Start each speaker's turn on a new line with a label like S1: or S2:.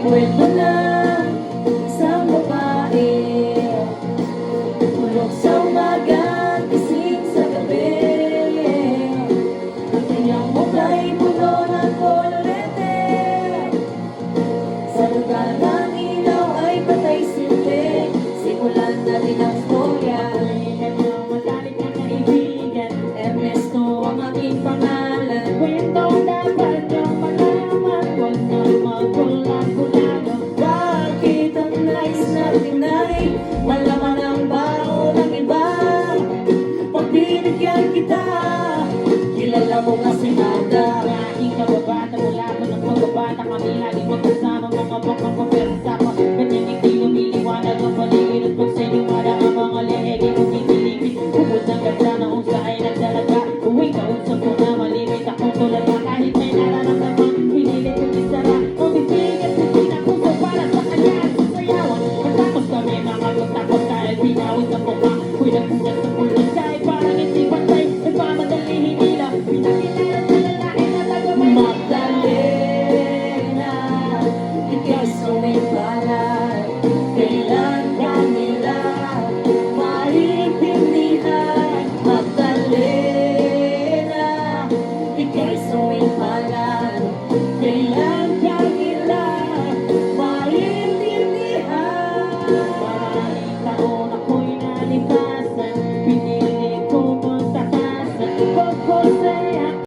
S1: Kwento lang isang babae, tulog sa umaga, gising sa gabi. Ang kanyang muka'y puno ng kolorete, sa lugar ng ilaw ay patay silbi. Simulan natin ang storya. Matalik na kaibigan, Ernesto ang aking pangalan. Kwento dapat yung malaman, huwag na magkulang-kulang. Bakit ang nais natin ay malaman ang bao ng iba? Pagbinigyan kita, kilala mo kasi nada.
S2: Aking kababata mula pa ng pagbabata kami laging magkasama mga